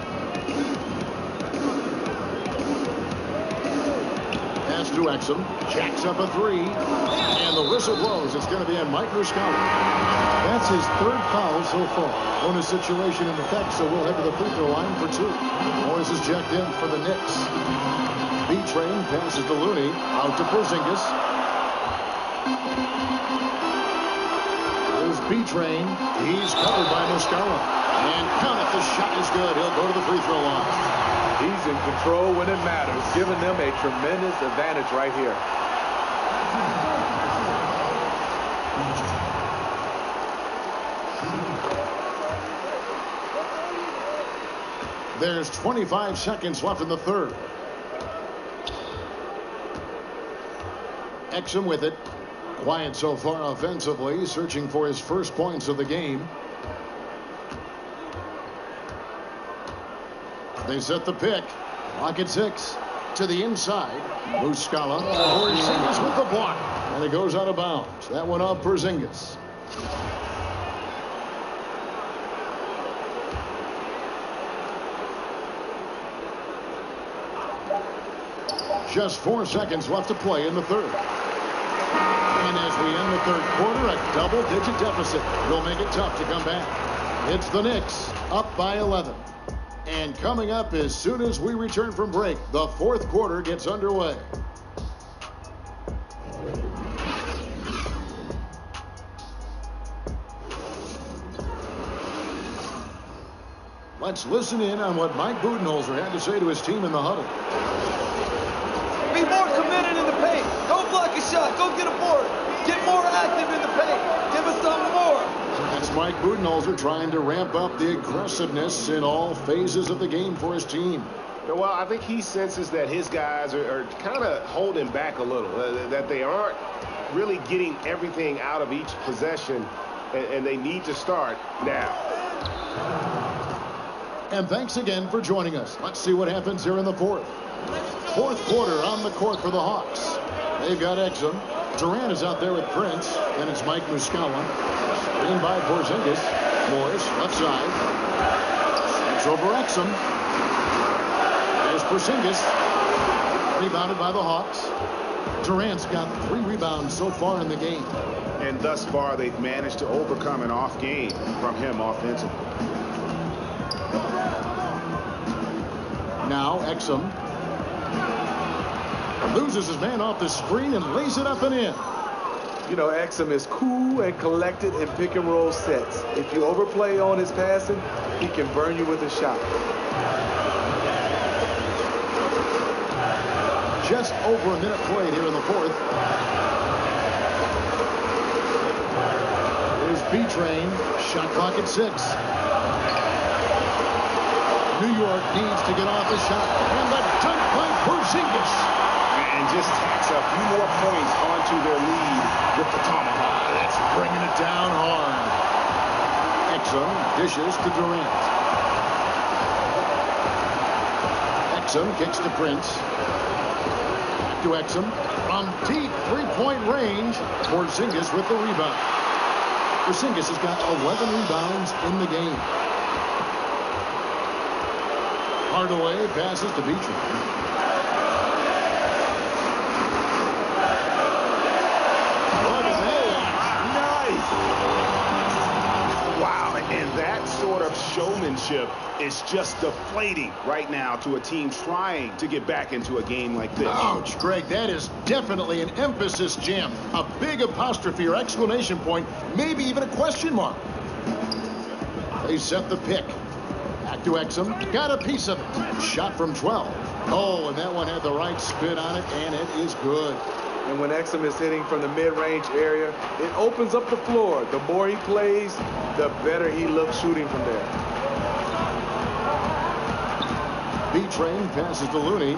S2: Pass to Exum. Jacks up a 3. And the whistle blows. It's going to be on Mike Muscala. That's his 3rd foul so far. Bonus situation in effect, so we'll head to the free throw line for 2. Morris is checked in for the Knicks. B-Train passes to Looney. Out to Porzingis. Here's B-Train. He's covered by Muscala. And count it. The shot is good. He'll go to the free throw line.
S4: He's in control when it matters, giving them a tremendous advantage right here.
S2: There's 25 seconds left in the 3rd. Exum with it. Quiet so far offensively, searching for his first points of the game. They set the pick. Lock at 6. To the inside. Muscala. Porzingis with the block. And it goes out of bounds. That one off Porzingis. Just 4 seconds left to play in the 3rd. And as we end the 3rd quarter, a double-digit deficit will make it tough to come back. It's the Knicks up by 11. And coming up as soon as we return from break, the 4th quarter gets underway. Let's listen in on what Mike Budenholzer had to say to his team in the huddle.
S8: Be more committed in the paint. Don't block a shot. Go get a board. Get more active in the paint. Give us something more.
S2: That's Mike Budenholzer trying to ramp up the aggressiveness in all phases of the game for his team.
S3: Well, I think he senses that his guys are kind of holding back a little, that they aren't really getting everything out of each possession, and they need to start now.
S2: And thanks again for joining us. Let's see what happens here in the 4th. 4th quarter on the court for the Hawks. They've got Exum. Durant is out there with Prince. And it's Mike Muscala. Screened by Porzingis. Morris, left side. It's over Exum. There's Porzingis. Rebounded by the Hawks. Durant's got 3 rebounds so far in the game.
S6: And thus far, they've managed to overcome an off game from him offensively. Now Exum loses his man off the screen and lays it up and in.
S4: You know, Exum is cool and collected in pick and roll sets. If you overplay on his passing, he can burn you with a shot.
S2: Just over a minute played here in the 4th. Here's B-Train. Shot clock at 6. New York needs to get off the shot. And the dunk by Porzingis.
S6: And just tacks a few more points onto their lead with the tomahawk.
S2: That's bringing it down hard. Exum dishes to Durant. Exum kicks to Prince. Back to Exum. From deep three-point range, Porzingis with the rebound. Porzingis has got 11 rebounds in the game. Hardaway passes to Beecham.
S6: Wow, and that sort of showmanship is just deflating right now to a team trying to get back into a game like this.
S2: Ouch, Greg, that is definitely an emphasis jam. A big apostrophe or exclamation point, maybe even a question mark. They set the pick. Back to Exum. Got a piece of it. Shot from 12. Oh, and that one had the right spin on it, and it is good.
S4: And when Exum is hitting from the mid-range area, it opens up the floor. The more he plays, the better he looks shooting from there.
S2: B-Train passes to Looney.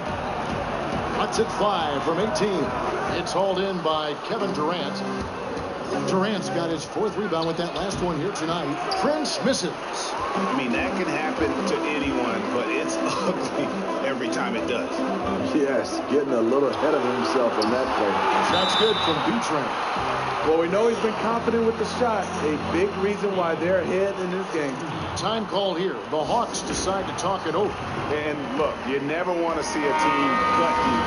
S2: Cuts it 5 from 18. It's hauled in by Kevin Durant. Durant's got his 4th rebound with that last one here tonight. Prince misses.
S6: I mean, that can happen to anyone, but it's ugly every time it does.
S3: Yes, getting a little ahead of himself on that play.
S2: Shot's good from B-Train.
S4: Well, we know he's been confident with the shot. A big reason why they're ahead in this game.
S2: Time called here. The Hawks decide to talk it over.
S6: And look, you never want to see a team cut you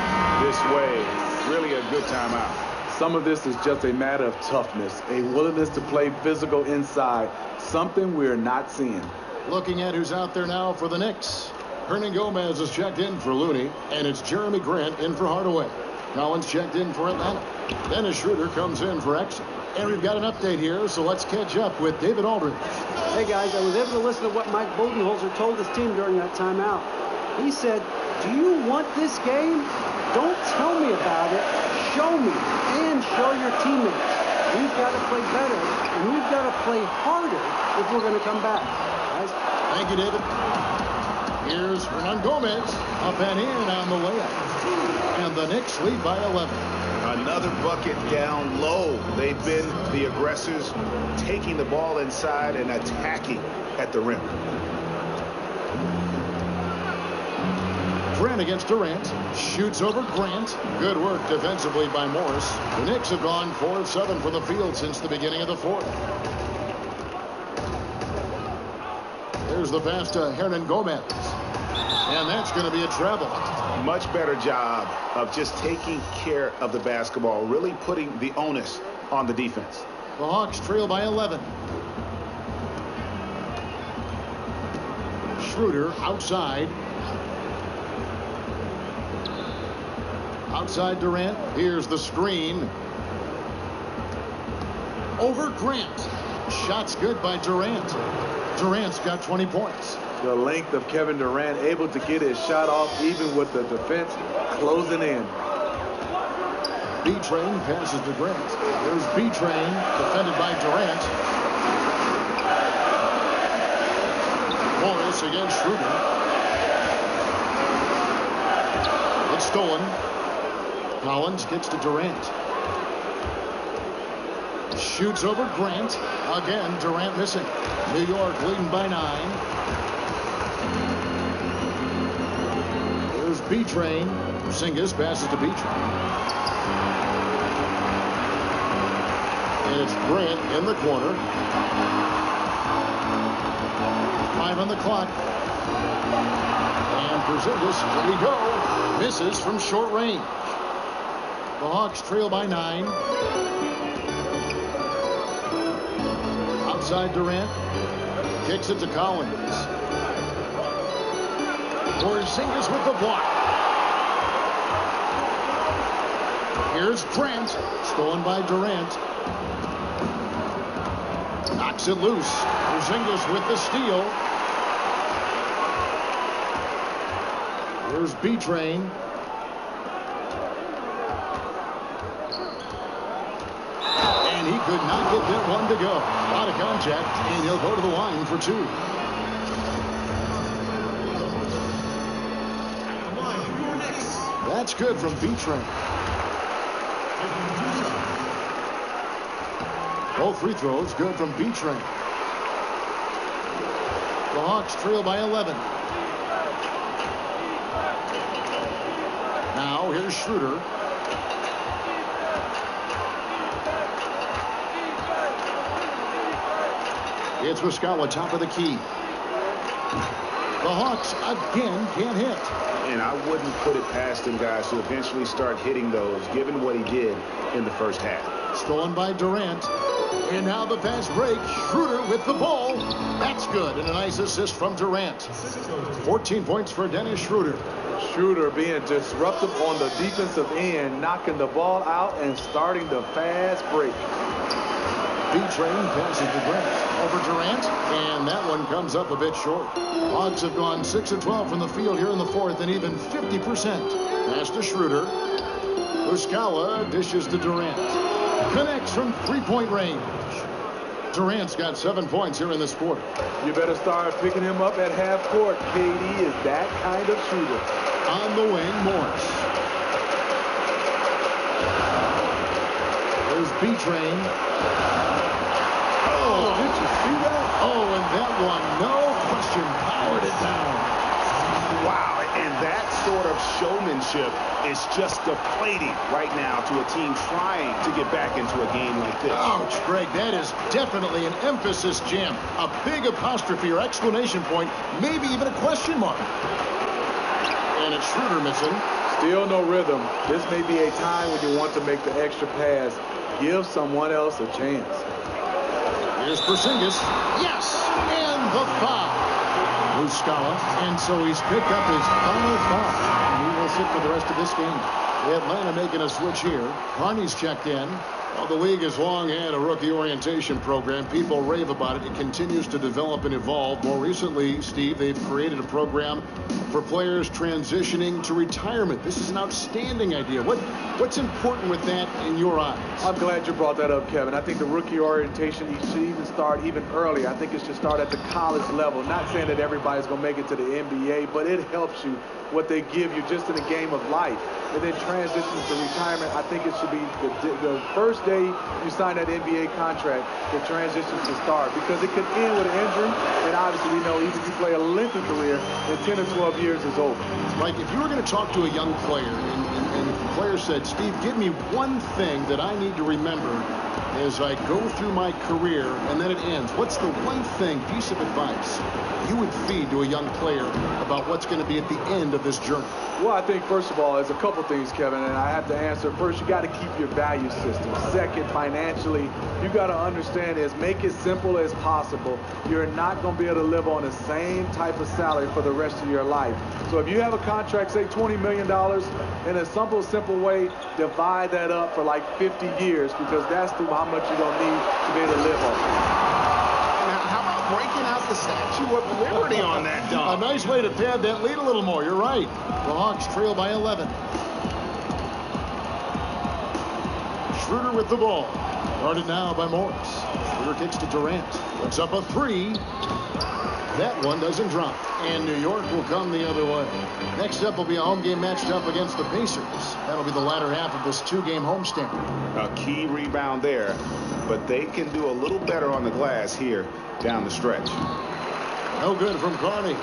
S6: this way. It's really a good timeout.
S4: Some of this is just a matter of toughness, a willingness to play physical inside, something we're not seeing.
S2: Looking at who's out there now for the Knicks. Hernan Gomez is checked in for Looney, and it's Jeremy Grant in for Hardaway. Collins checked in for Atlanta. Dennis Schroeder comes in for Exum. And we've got an update here, so let's catch up with David Aldridge.
S5: Hey, guys, I was able to listen to what Mike Budenholzer told his team during that timeout. He said, do you want this game? Don't tell me about it. Show me and show your teammates. We've got to play better, and we've got to play harder if we're going to come back. Guys?
S2: Thank you, David. Here's Hernan Gomez up and in on the layup. And the Knicks lead by 11.
S6: Another bucket down low. They've been the aggressors, taking the ball inside and attacking at the rim.
S2: Grant against Durant. Shoots over Grant. Good work defensively by Morris. The Knicks have gone 4 of 7 from the field since the beginning of the 4th. There's the pass to Hernan Gomez. And that's going to be a travel.
S6: Much better job of just taking care of the basketball, really putting the onus on the defense.
S2: The Hawks trail by 11. Schroeder outside. Outside Durant. Here's the screen. Over Grant. Shot's good by Durant. Durant's got 20 points.
S4: The length of Kevin Durant, able to get his shot off even with the defense closing in.
S2: B-Train passes to Grant. There's B-Train defended by Durant. Morris against Schroeder. It's stolen. Collins gets to Durant. Shoots over Grant. Again, Durant missing. New York leading by 9. There's B-Train. Porzingis passes to B-Train. And it's Grant in the corner. 5 on the clock. And Porzingis, here we go. Misses from short range. The Hawks trail by 9. Outside Durant. Kicks it to Collins. Porzingis with the block. Here's Grant. Stolen by Durant. Knocks it loose. Porzingis with the steal. Here's B-Train. And he could not get that one to go. Out of contact, and he'll go to the line for 2. That's good from B-Train. Both free throws good from B-Train. The Hawks trail by 11. Now here's Schroeder. It's Wiskawa, top of the key. The Hawks again can't hit.
S3: And I wouldn't put it past him, guys, to eventually start hitting those, given what he did in the first half.
S2: Stolen by Durant. And now the fast break. Schroeder with the ball. That's good. And a nice assist from Durant. 14 points for Dennis Schroeder.
S4: Schroeder being disruptive on the defensive end, knocking the ball out and starting the fast break.
S2: B-Train passes to Grant. Over Durant. And that one comes up a bit short. Hawks have gone 6 of 12 from the field here in the fourth and even 50%. Pass to Schroeder. Wiskawa dishes to Durant. Connects from three-point range. Durant's got 7 points here in this quarter.
S4: You better start picking him up at half court. KD is that kind of shooter.
S2: On the wing, Morris. There's B-Train.
S4: Oh, did you see that?
S2: Oh, and that one, no question, powered it down.
S3: Wow, and that sort of showmanship is just deflating right now to a team trying to get back into a game like this.
S2: Ouch, Greg, that is definitely an emphasis jam. A big apostrophe or exclamation point, maybe even a question mark. And it's Schroeder missing.
S4: Still no rhythm. This may be a time when you want to make the extra pass. Give someone else a chance.
S2: Here's Porzingis. Yes, and the foul. Wiskawa, and so he's picked up his final foul. And he will sit for the rest of this game. Atlanta making a switch here. Carney's checked in. Well, the league has long had a rookie orientation program. People rave about it. It continues to develop and evolve. More recently, Steve, they've created a program for players transitioning to retirement. This is an outstanding idea. What's important with that in your eyes?
S4: I'm glad you brought that up, Kevin. I think the rookie orientation should even start even early. I think it should start at the college level. Not saying that everybody's going to make it to the NBA, but it helps you what they give you just in the game of life. And then transitions to retirement, I think it should be the first day you sign that NBA contract, the transition should start, because it could end with an injury, and obviously we know even if you play a lengthy career, in 10 or 12 years is over.
S2: Like if you were going to talk to a young player, and if the player said, Steve, give me one thing that I need to remember as I go through my career and then it ends, what's the one thing, piece of advice you would feed to a young player about what's going to be at the end of this journey?
S4: Well, I think, first of all, there's a couple things, Kevin, and I have to answer. First, you got to keep your value system. Second, financially, you got to understand is make it simple as possible. You're not going to be able to live on the same type of salary for the rest of your life. So if you have a contract, say $20 million, in a simple way, divide that up for like 50 years, because that's how much you're going to need to be able to live on.
S6: How about breaking out the Statue of Liberty on that dunk?
S2: A nice way to pad that lead a little more. You're right. The Hawks trail by 11. Schroeder with the ball. Guarded now by Morris. Schroeder kicks to Durant. Puts up a three. That one doesn't drop. And New York will come the other way. Next up will be a home game matched up against the Pacers. That'll be the latter half of this two-game homestand.
S3: A key rebound there, but they can do a little better on the glass here down the stretch.
S2: No good from Carney.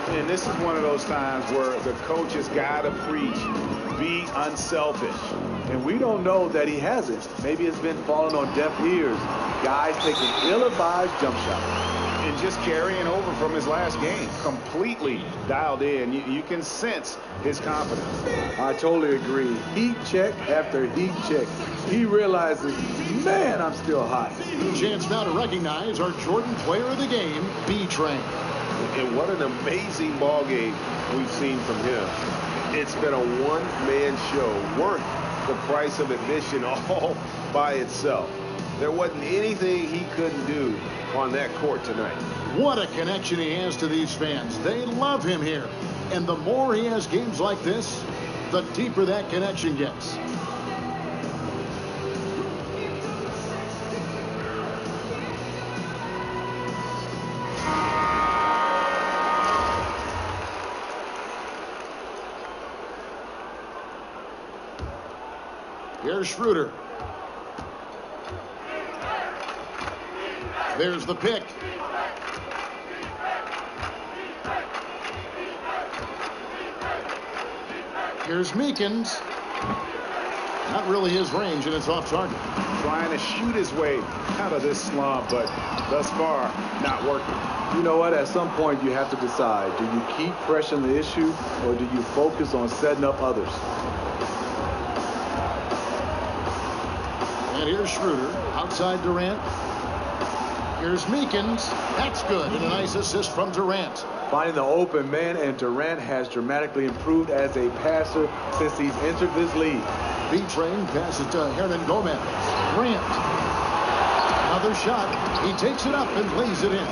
S3: And this is one of those times where the coach has got to preach, be unselfish.
S4: And we don't know that he hasn't. Maybe it's been falling on deaf ears. Guys taking ill-advised jump shots.
S3: And just carrying over from his last game, completely dialed in. You can sense his confidence.
S4: I totally agree. Heat check after heat check. He realizes, man, I'm still hot.
S2: Chance now to recognize our Jordan player of the game, B-Train.
S1: And what an amazing ball game we've seen from him. It's been a one-man show worth the price of admission all by itself. There wasn't anything he couldn't do on that court tonight.
S2: What a connection he has to these fans. They love him here. And the more he has games like this, the deeper that connection gets. Here's Schroeder. There's the pick. Here's Meekins. Not really his range, and it's off target.
S6: Trying to shoot his way out of this slump, but thus far, not working.
S4: You know what? At some point, you have to decide. Do you keep pressing the issue, or do you focus on setting up others?
S2: And here's Schroeder. Outside Durant. Here's Meekins. That's good. And a nice assist from Durant.
S4: Finding the open man, and Durant has dramatically improved as a passer since he's entered this league.
S2: B-Train passes to Hernan Gomez. Grant. Another shot. He takes it up and lays it in.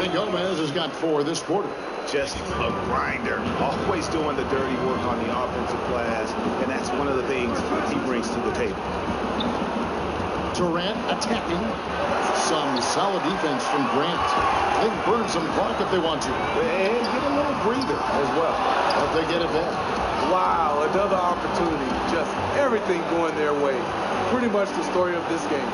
S2: And Gomez has got 4 this quarter.
S6: Just a grinder. Always doing the dirty work on the offensive glass, and that's one of the things he brings to the table.
S2: Durant attacking. Some solid defense from Grant. They can burn some clock if they want to.
S6: And get a little breather as well.
S2: But they get it back.
S4: Wow, another opportunity. Just everything going their way. Pretty much the story of this game.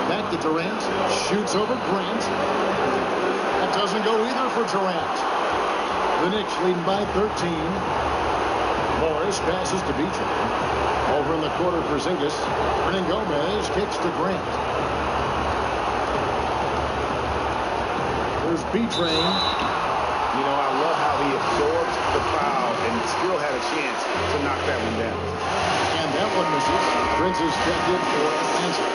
S2: Back to Durant. Shoots over Grant. That doesn't go either for Durant. The Knicks lead by 13. Morris passes to Beecher. Over in the corner for Zingas. Hernan Gomez kicks to Grant. There's B-Train.
S6: You know, I love how he absorbed the foul and still had a chance to knock that one down.
S2: And that one misses. Prince is checked in for an answer.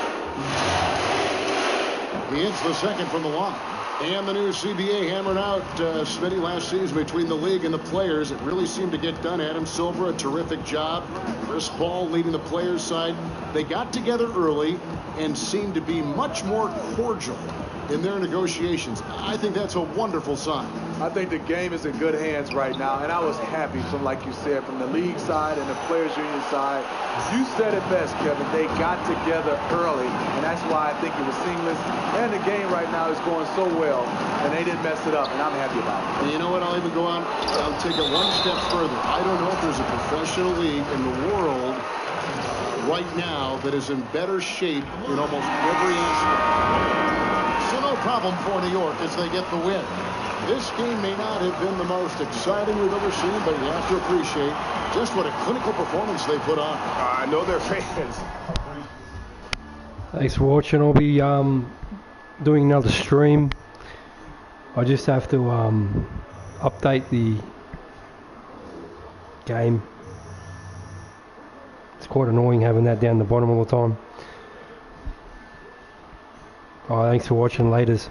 S2: He hits the second from the line. And the new CBA hammered out Smitty last season between the league and the players. It really seemed to get done. Adam Silver, a terrific job. Chris Paul leading the players' side. They got together early and seemed to be much more cordial in their negotiations. I think that's a wonderful sign.
S4: I think the game is in good hands right now, and I was happy from, like you said, from the league side and the players' union side. You said it best, Kevin. They got together early, and that's why I think it was seamless. And the game right now is going so well, and they didn't mess it up, and I'm happy about it.
S2: And you know what? I'll even go on. I'll take it one step further. I don't know if there's a professional league in the world right now that is in better shape in almost every aspect. So no problem for New York as they get the win. This game may not have been the most exciting we've ever seen, but you have to appreciate just what a clinical performance they put on.
S6: I know they're fans.
S9: Thanks for watching. I'll be doing another stream. I just have to update the game. It's quite annoying having that down the bottom all the time. Oh, thanks for watching. Laters.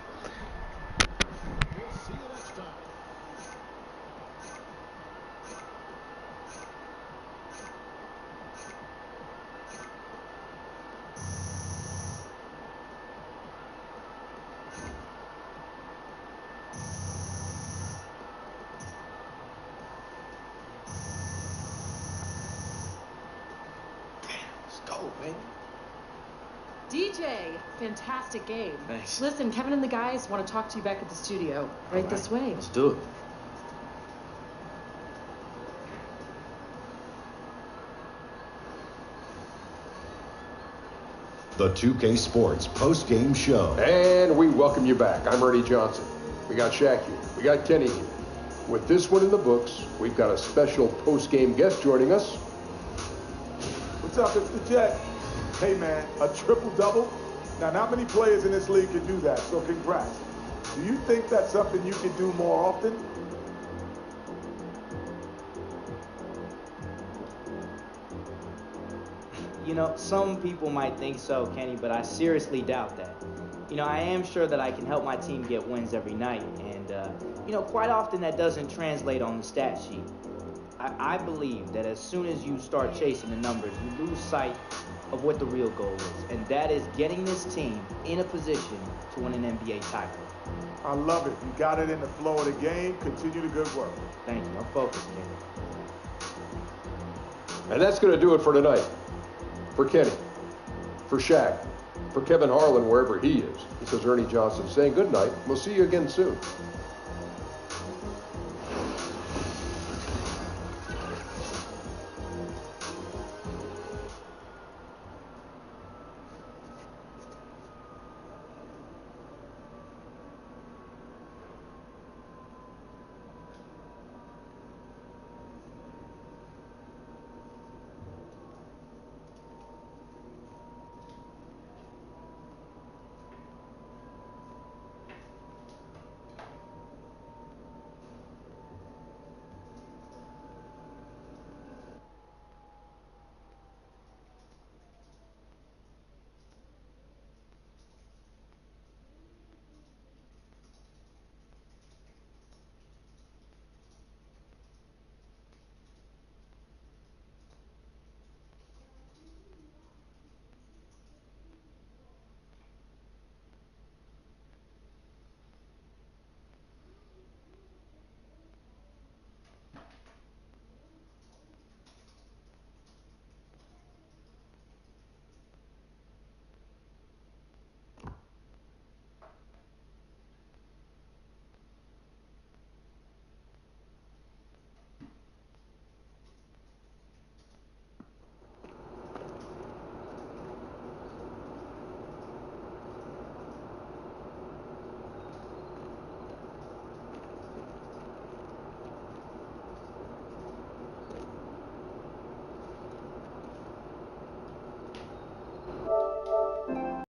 S10: DJ, fantastic game.
S8: Thanks.
S10: Listen, Kevin and the guys want to talk to you back at the studio. Right this way.
S8: Let's do it.
S11: The 2K Sports post-game show.
S12: And we welcome you back. I'm Ernie Johnson. We got Shaq here. We got Kenny here. With this one in the books, we've got a special post-game guest joining us.
S13: What's up? It's the Jet. Hey, man, a triple-double? Now, not many players in this league can do that, so congrats. Do you think that's something you can do more often?
S14: You know, some people might think so, Kenny, but I seriously doubt that. You know, I am sure that I can help my team get wins every night, and, you know, quite often that doesn't translate on the stat sheet. I believe that as soon as you start chasing the numbers, you lose sight of what the real goal is, and that is getting this team in a position to win an NBA title.
S13: I love it. You got it in the flow of the game. Continue the good work.
S14: Thank you. I'm focused, Kenny.
S12: And that's going to do it for tonight. For Kenny, for Shaq, for Kevin Harlan, wherever he is. This is Ernie Johnson saying good night. We'll see you again soon.